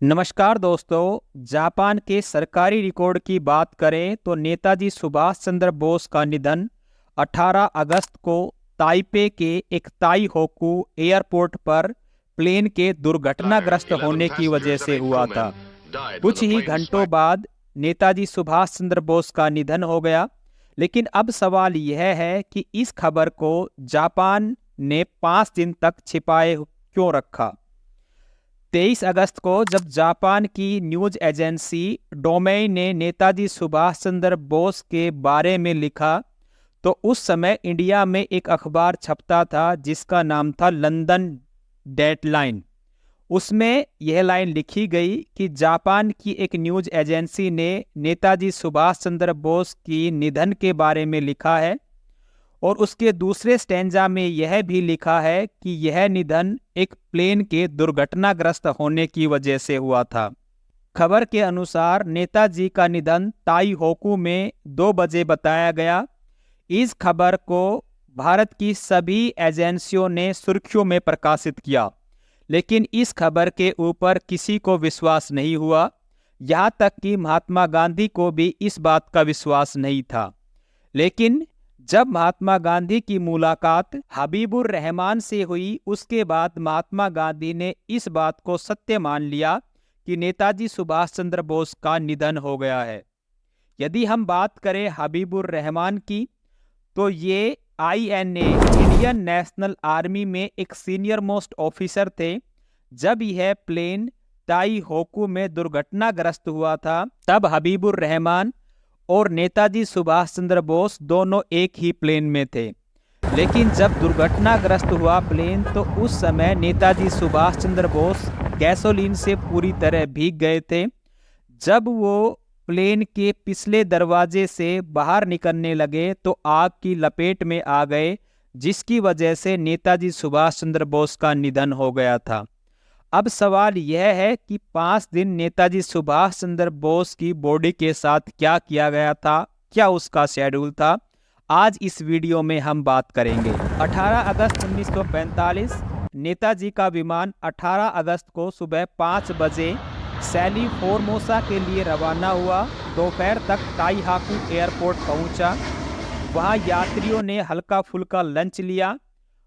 नमस्कार दोस्तों। जापान के सरकारी रिकॉर्ड की बात करें तो नेताजी सुभाष चंद्र बोस का निधन 18 अगस्त को ताइपे के एक ताई होकू एयरपोर्ट पर प्लेन के दुर्घटनाग्रस्त होने की वजह से हुआ था। कुछ ही घंटों बाद नेताजी सुभाष चंद्र बोस का निधन हो गया। लेकिन अब सवाल यह है कि इस खबर को जापान ने 5 दिन तक छिपाए क्यों रखा। 23 अगस्त को जब जापान की न्यूज एजेंसी डोमेई ने नेताजी सुभाष चंद्र बोस के बारे में लिखा तो उस समय इंडिया में एक अखबार छपता था जिसका नाम था लंदन डेडलाइन। उसमें यह लाइन लिखी गई कि जापान की एक न्यूज एजेंसी ने नेताजी सुभाष चंद्र बोस की निधन के बारे में लिखा है और उसके दूसरे स्टैंजा में यह भी लिखा है कि यह निधन एक प्लेन के दुर्घटनाग्रस्त होने की वजह से हुआ था। खबर के अनुसार नेताजी का निधन ताई होकू में 2 बजे बताया गया। इस खबर को भारत की सभी एजेंसियों ने सुर्खियों में प्रकाशित किया, लेकिन इस खबर के ऊपर किसी को विश्वास नहीं हुआ। यहाँ तक कि महात्मा गांधी को भी इस बात का विश्वास नहीं था। लेकिन जब महात्मा गांधी की मुलाकात हबीबुर रहमान से हुई, उसके बाद महात्मा गांधी ने इस बात को सत्य मान लिया कि नेताजी सुभाष चंद्र बोस का निधन हो गया है। यदि हम बात करें हबीबुर रहमान की, तो ये INA इंडियन नेशनल आर्मी में एक सीनियर मोस्ट ऑफिसर थे। जब यह प्लेन ताई होकू में दुर्घटनाग्रस्त हुआ था तब हबीबुर रहमान और नेताजी सुभाष चंद्र बोस दोनों एक ही प्लेन में थे। लेकिन जब दुर्घटनाग्रस्त हुआ प्लेन तो उस समय नेताजी सुभाष चंद्र बोस गैसोलीन से पूरी तरह भीग गए थे। जब वो प्लेन के पिछले दरवाजे से बाहर निकलने लगे तो आग की लपेट में आ गए, जिसकी वजह से नेताजी सुभाष चंद्र बोस का निधन हो गया था। अब सवाल यह है कि 5 दिन नेताजी सुभाष चंद्र बोस की बॉडी के साथ क्या किया गया था, क्या उसका शेड्यूल था, आज इस वीडियो में हम बात करेंगे। 18 अगस्त 1945 नेताजी का विमान 18 अगस्त को सुबह 5 बजे सैली फोर्मोसा के लिए रवाना हुआ। दोपहर तक ताई हाकू एयरपोर्ट पहुंचा। वहां यात्रियों ने हल्का फुल्का लंच लिया।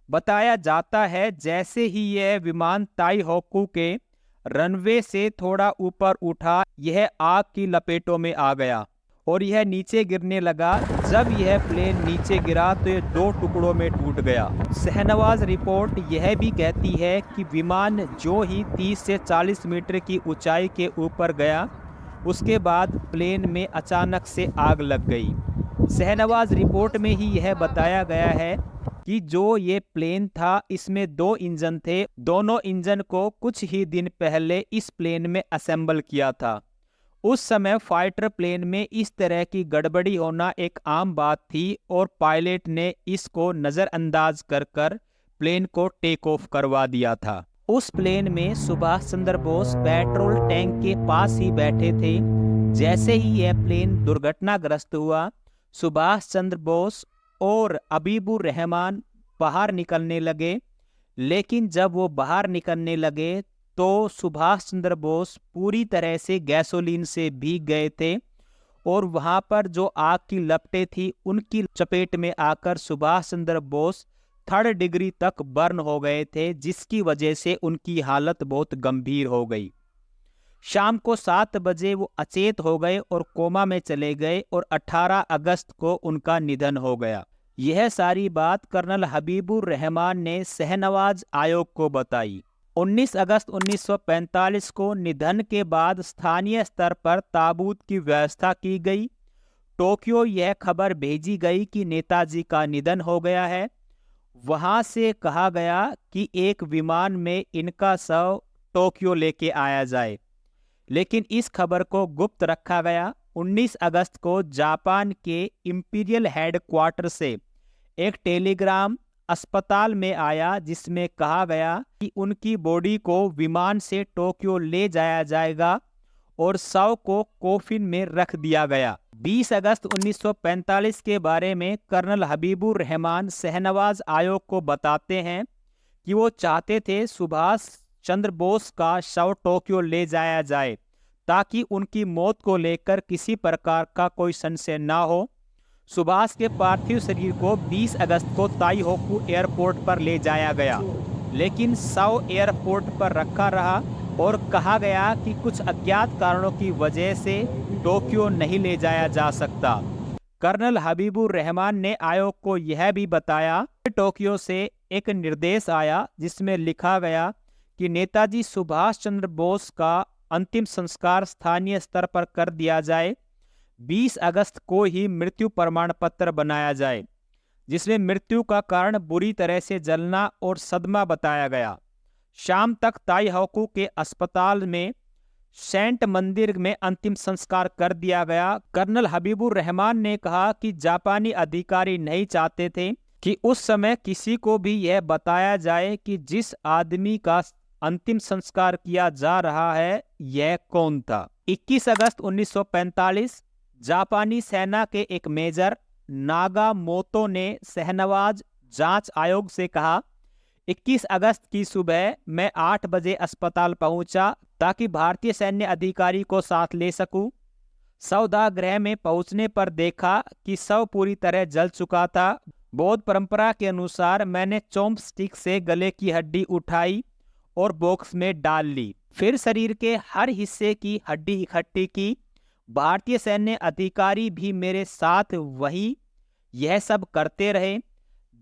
बताया जाता है जैसे ही यह विमान ताई होकू के रनवे से थोड़ा ऊपर उठा, यह आग की लपेटों में आ गया और यह नीचे गिरने लगा। जब यह प्लेन नीचे गिरा तो यह 2 टुकड़ों में टूट गया। शहनवाज रिपोर्ट यह भी कहती है कि विमान जो ही 30 से 40 मीटर की ऊंचाई के ऊपर गया, उसके बाद प्लेन में अचानक से आग लग गई। शहनवाज रिपोर्ट में ही यह बताया गया है कि जो ये प्लेन था इसमें 2 इंजन थे। दोनों इंजन को कुछ ही दिन पहले इस प्लेन में असेंबल किया था। उस समय फाइटर प्लेन में इस तरह की गड़बड़ी होना एक आम बात थी और पायलट ने इसको नज़रअंदाज कर कर प्लेन को टेक ऑफ करवा दिया था। उस प्लेन में सुभाष चंद्र बोस पेट्रोल टैंक के पास ही बैठे थे। जैसे ही यह प्लेन दुर्घटनाग्रस्त हुआ, सुभाष चंद्र बोस और हबीबुर रहमान बाहर निकलने लगे। लेकिन जब वो बाहर निकलने लगे तो सुभाष चंद्र बोस पूरी तरह से गैसोलीन से भीग गए थे और वहां पर जो आग की लपटें थी उनकी चपेट में आकर सुभाष चंद्र बोस 3rd डिग्री तक बर्न हो गए थे, जिसकी वजह से उनकी हालत बहुत गंभीर हो गई। शाम को 7 बजे वो अचेत हो गए और कोमा में चले गए और 18 अगस्त को उनका निधन हो गया। यह सारी बात कर्नल हबीबुर रहमान ने शहनवाज आयोग को बताई। 19 अगस्त 1945 को निधन के बाद स्थानीय स्तर पर ताबूत की व्यवस्था की गई। टोक्यो यह खबर भेजी गई कि नेताजी का निधन हो गया है। वहां से कहा गया कि एक विमान में इनका शव टोक्यो लेके आया जाए, लेकिन इस खबर को गुप्त रखा गया। 19 अगस्त को जापान के इंपीरियल हेडक्वार्टर से एक टेलीग्राम अस्पताल में आया जिसमें कहा गया कि उनकी बॉडी को विमान से टोक्यो ले जाया जाएगा और शव को कोफिन में रख दिया गया। 20 अगस्त 1945 के बारे में कर्नल हबीबुर रहमान शहनवाज आयोग को बताते हैं कि वो चाहते थे सुभाष चंद्र बोस का शव टोक्यो ले जाया जाए ताकि उनकी मौत को लेकर किसी प्रकार का कोई संशय ना हो। सुभाष के पार्थिव शरीर को 20 अगस्त को ताइहोकू एयरपोर्ट पर ले जाया गया, लेकिन शव एयरपोर्ट पर रखा रहा और कहा गया कि कुछ अज्ञात कारणों की वजह से टोक्यो नहीं ले जाया जा सकता। कर्नल हबीबुर रहमान ने आयोग को यह भी बताया कि टोक्यो से एक निर्देश आया जिसमें लिखा गया कि नेताजी सुभाष चंद्र बोस का अंतिम संस्कार स्थानीय स्तर पर कर दिया जाए। 20 अगस्त को ही मृत्यु प्रमाण पत्र बनाया जाए, जिसमें मृत्यु का कारण बुरी तरह से जलना और सदमा बताया गया। शाम तक ताइहोकू के अस्पताल में सेंट मंदिर में अंतिम संस्कार कर दिया गया। कर्नल हबीबुर रहमान ने कहा कि जापानी अधिकारी नहीं चाहते थे कि उस समय किसी को भी यह बताया जाए कि जिस आदमी का अंतिम संस्कार किया जा रहा है यह कौन था। 21 अगस्त 1945 जापानी सेना के एक मेजर नागामोतो ने शहनवाज जांच आयोग से कहा, 21 अगस्त की सुबह मैं 8 बजे अस्पताल पहुंचा ताकि भारतीय सैन्य अधिकारी को साथ ले सकूं। सौदागृह में पहुंचने पर देखा कि शव पूरी तरह जल चुका था। बौद्ध परंपरा के अनुसार मैंने चॉपस्टिक से गले की हड्डी उठाई और बॉक्स में डाल ली। फिर शरीर के हर हिस्से की हड्डी इकट्ठी की। भारतीय सैन्य अधिकारी भी मेरे साथ वही यह सब करते रहे।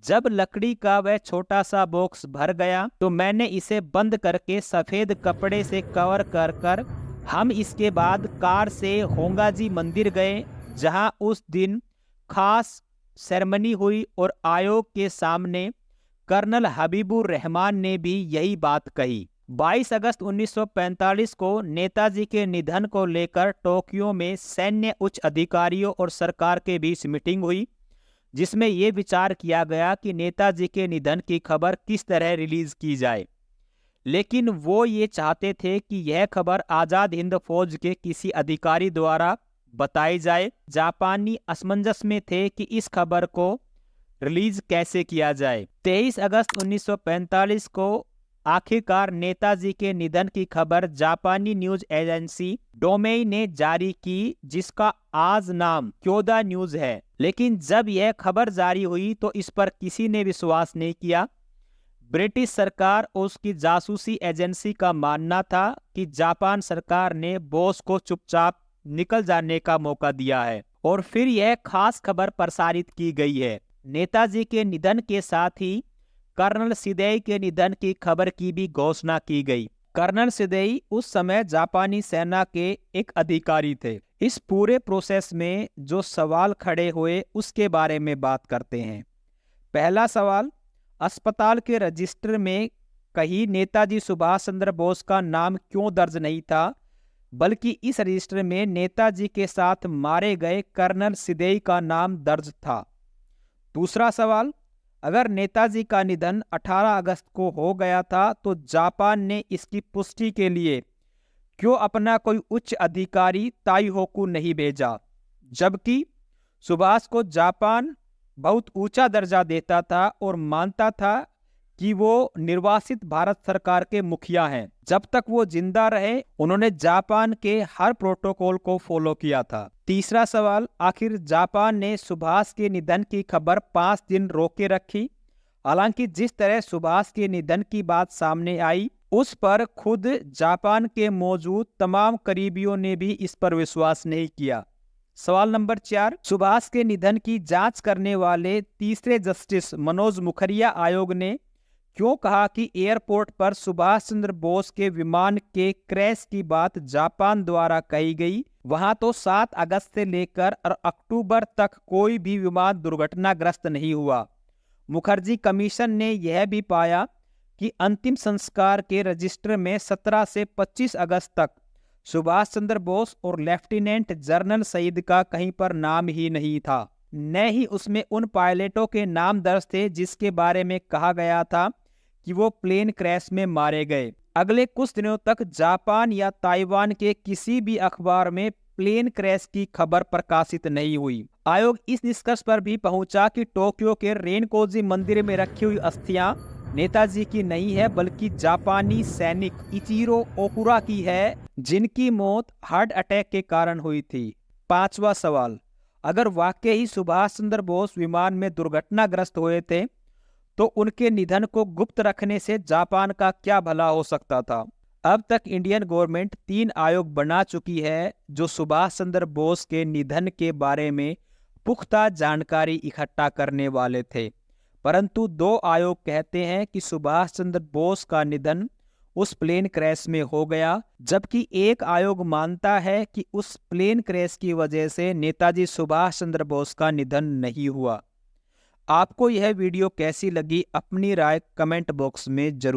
जब लकड़ी का वह छोटा सा बॉक्स भर गया तो मैंने इसे बंद करके सफेद कपड़े से कवर कर हम इसके बाद कार से होंगाजी मंदिर गए, जहां उस दिन खास सेरेमनी हुई और आयोग के सामने कर्नल हबीबुर रहमान ने भी यही बात कही। 22 अगस्त 1945 को नेताजी के निधन को लेकर टोक्यो में सैन्य उच्च अधिकारियों और सरकार के बीच मीटिंग हुई, जिसमें यह विचार किया गया कि नेताजी के निधन की खबर किस तरह रिलीज की जाए। लेकिन वो ये चाहते थे कि यह खबर आजाद हिंद फौज के किसी अधिकारी द्वारा बताई जाए। जापानी असमंजस में थे कि इस खबर को रिलीज कैसे किया जाए। 23 अगस्त 1945 को आखिरकार नेताजी के निधन की खबर जापानी न्यूज एजेंसी डोमेई ने जारी की, जिसका आज नाम क्योदा न्यूज है। लेकिन जब यह खबर जारी हुई तो इस पर किसी ने विश्वास नहीं किया। ब्रिटिश सरकार और उसकी जासूसी एजेंसी का मानना था कि जापान सरकार ने बोस को चुपचाप निकल जाने का मौका दिया है और फिर यह खास खबर प्रसारित की गई है। नेताजी के निधन के साथ ही कर्नल शिदेई के निधन की खबर की भी घोषणा की गई। कर्नल शिदेई उस समय जापानी सेना के एक अधिकारी थे। इस पूरे प्रोसेस में जो सवाल खड़े हुए उसके बारे में बात करते हैं। पहला सवाल, अस्पताल के रजिस्टर में कहीं नेताजी सुभाष चंद्र बोस का नाम क्यों दर्ज नहीं था, बल्कि इस रजिस्टर में नेताजी के साथ मारे गए कर्नल शिदेई का नाम दर्ज था। दूसरा सवाल, अगर नेताजी का निधन 18 अगस्त को हो गया था तो जापान ने इसकी पुष्टि के लिए क्यों अपना कोई उच्च अधिकारी ताइहोकू नहीं भेजा, जबकि सुभाष को जापान बहुत ऊंचा दर्जा देता था और मानता था कि वो निर्वासित भारत सरकार के मुखिया हैं। जब तक वो जिंदा रहे उन्होंने जापान के हर प्रोटोकॉल को फॉलो किया था। तीसरा सवाल, आखिर जापान ने सुभाष के निधन की खबर 5 दिन रोके रखी। हालांकि जिस तरह सुभाष के निधन की बात सामने आई उस पर खुद जापान के मौजूद तमाम करीबियों ने भी इस पर विश्वास नहीं किया। सवाल नंबर 4, सुभाष के निधन की जांच करने वाले तीसरे जस्टिस मनोज मुखर्जी आयोग ने क्यों कहा कि एयरपोर्ट पर सुभाष चंद्र बोस के विमान के क्रैश की बात जापान द्वारा कही गई। वहां तो 7 अगस्त से लेकर अक्टूबर तक कोई भी विमान दुर्घटनाग्रस्त नहीं हुआ। मुखर्जी कमीशन ने यह भी पाया कि अंतिम संस्कार के रजिस्टर में 17 से 25 अगस्त तक सुभाष चंद्र बोस और लेफ्टिनेंट जनरल सईद का कहीं पर नाम ही नहीं था। न ही उसमें उन पायलटों के नाम दर्ज थे जिसके बारे में कहा गया था कि वो प्लेन क्रैश में मारे गए। अगले कुछ दिनों तक जापान या ताइवान के किसी भी अखबार में प्लेन क्रैश की खबर प्रकाशित नहीं हुई। आयोग इस निष्कर्ष पर भी पहुंचा कि टोक्यो के रेनकोजी मंदिर में रखी हुई अस्थियां नेताजी की नहीं है बल्कि जापानी सैनिक इचिरो ओकुरा की है, जिनकी मौत हार्ट अटैक के कारण हुई थी। पांचवा सवाल, अगर वाकई ही सुभाष चंद्र बोस विमान में दुर्घटनाग्रस्त हुए थे तो उनके निधन को गुप्त रखने से जापान का क्या भला हो सकता था। अब तक इंडियन गवर्नमेंट 3 आयोग बना चुकी है जो सुभाष चंद्र बोस के निधन के बारे में पुख्ता जानकारी इकट्ठा करने वाले थे, परंतु 2 आयोग कहते हैं कि सुभाष चंद्र बोस का निधन उस प्लेन क्रैश में हो गया, जबकि एक आयोग मानता है कि उस प्लेन क्रैश की वजह से नेताजी सुभाष चंद्र बोस का निधन नहीं हुआ। आपको यह वीडियो कैसी लगी अपनी राय कमेंट बॉक्स में जरूर